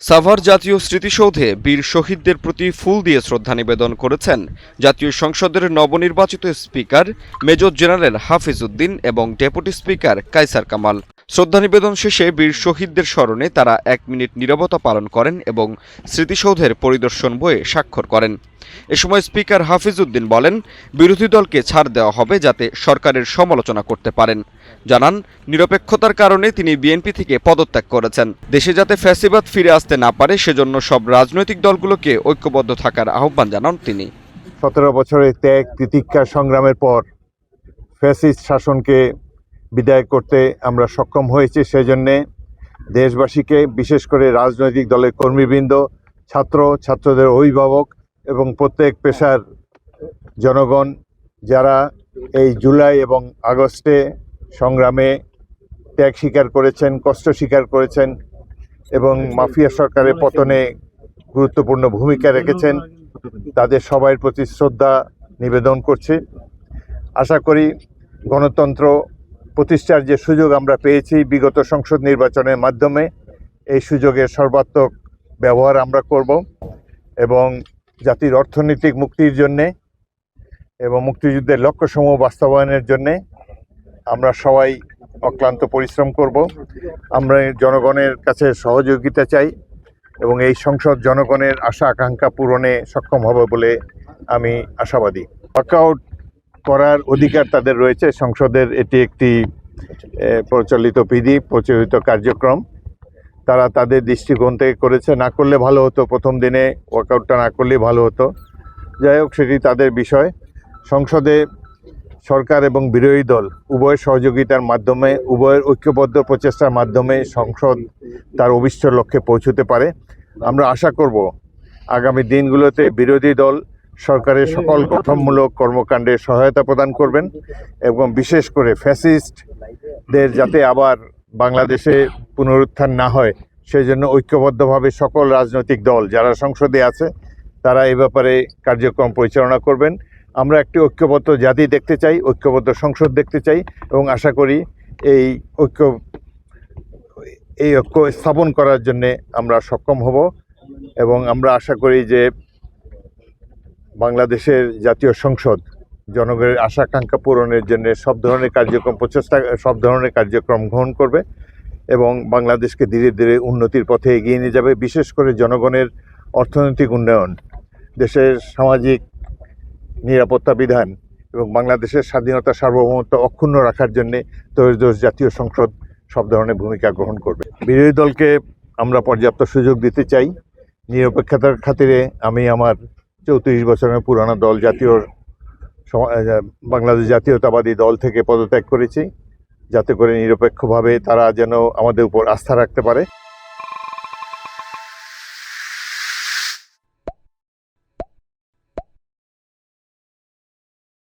সাভার জাতীয় স্মৃতিসৌধে বীর শহীদদের প্রতি ফুল দিয়ে শ্রদ্ধা নিবেদন করেছেন জাতীয় সংসদের নবনির্বাচিত speaker major general Hafiz Uddin এবং ডেপুটি স্পিকার কায়সার কামাল। শ্রদ্ধা নিবেদন শেষে বীর শহীদদের স্মরণে তারা 1 মিনিট নীরবতা পালন করেন এবং স্মৃতিসৌধের পরিদর্শন বইয়ে স্বাক্ষর করেন। এ সময় স্পিকার হাফিজ উদ্দিন বলেন, বিরোধী দলকে ছাড় দেওয়া হবে যাতে সরকারের সমালোচনা করতে পারেন। জানান, নিরপেক্ষতার কারণে তিনি বিএনপি থেকে পদত্যাগ করেছেন। দেশে যাতে ফ্যাসিবাদ ফিরে আসতে না পারে সেজন্য সব রাজনৈতিক দলগুলোকে ঐক্যবদ্ধ থাকার আহ্বান জানান তিনি। 17 বছরের ত্যাগ তিতিক্ষা সংগ্রামের পর ফ্যাসিস্ট শাসনকে বিদায় করতে আমরা সক্ষম হয়েছি। সেজন্যে দেশবাসীকে, বিশেষ করে রাজনৈতিক দলের কর্মীবৃন্দ, ছাত্রদের অভিভাবক এবং প্রত্যেক পেশার জনগণ যারা এই জুলাই এবং আগস্টে সংগ্রামে ত্যাগ স্বীকার করেছেন, কষ্ট স্বীকার করেছেন এবং মাফিয়া সরকারের পতনে গুরুত্বপূর্ণ ভূমিকা রেখেছেন, তাদের সবার প্রতি শ্রদ্ধা নিবেদন করছি। আশা করি গণতন্ত্র প্রতিষ্ঠার যে সুযোগ আমরা পেয়েছি বিগত সংসদ নির্বাচনের মাধ্যমে, এই সুযোগের সর্বাত্মক ব্যবহার আমরা করব এবং জাতির অর্থনৈতিক মুক্তির জন্যে এবং মুক্তিযুদ্ধের লক্ষ্যসমূহ বাস্তবায়নের জন্যে আমরা সবাই অক্লান্ত পরিশ্রম করব। আমরা জনগণের কাছে সহযোগিতা চাই এবং এই সংসদ জনগণের আশা আকাঙ্ক্ষা পূরণে সক্ষম হবে বলে আমি আশাবাদী। ওয়াকআউট করার অধিকার তাদের রয়েছে। সংসদের এটি একটি প্রচলিত বিধি, প্রচলিত কার্যক্রম। তারা তাদের দৃষ্টিকোণ থেকে করেছে। না করলে ভালো হতো, প্রথম দিনে ওয়াকআউটটা না করলেই ভালো হতো। যাই হোক, সেটি তাদের বিষয়। সংসদে সরকার এবং বিরোধী দল উভয়ের সহযোগিতার মাধ্যমে, উভয়ের ঐক্যবদ্ধ প্রচেষ্টার মাধ্যমে সংসদ তার অভীষ্ট লক্ষ্যে পৌঁছতে পারে। আমরা আশা করব আগামী দিনগুলোতে বিরোধী দল সরকারের সকল গঠনমূলক কর্মকাণ্ডে সহায়তা প্রদান করবেন এবং বিশেষ করে ফ্যাসিস্টদের যাতে আবার বাংলাদেশে পুনরুত্থান না হয় সেজন্য ঐক্যবদ্ধভাবে সকল রাজনৈতিক দল যারা সংসদে আছে তারা এই ব্যাপারে কার্যক্রম পরিচালনা করবেন। আমরা একটি ঐক্যবদ্ধ জাতি দেখতে চাই, ঐক্যবদ্ধ সংসদ দেখতে চাই এবং আশা করি এই ঐক্য স্থাপন করার জন্যে আমরা সক্ষম হব এবং আমরা আশা করি যে বাংলাদেশের জাতীয় সংসদ জনগণের আশা আকাঙ্ক্ষা পূরণের জন্য সব ধরনের কার্যক্রম গ্রহণ করবে এবং বাংলাদেশকে ধীরে ধীরে উন্নতির পথে এগিয়ে নিয়ে যাবে। বিশেষ করে জনগণের অর্থনৈতিক উন্নয়ন, দেশের সামাজিক নিরাপত্তা বিধান এবং বাংলাদেশের স্বাধীনতা সার্বভৌমত্ব অক্ষুণ্ণ রাখার জন্য ত্রয়োদশ জাতীয় সংসদ সব ধরনের ভূমিকা গ্রহণ করবে। বিরোধী দলকে আমরা পর্যাপ্ত সুযোগ দিতে চাই। নিরপেক্ষতার খাতিরে আমি আমার 34 বছরের পুরানো দল বাংলাদেশ জাতীয়তাবাদী দল থেকে পদত্যাগ করেছি, যাতে করে নিরপেক্ষভাবে তারা যেন আমাদের উপর আস্থা রাখতে পারে।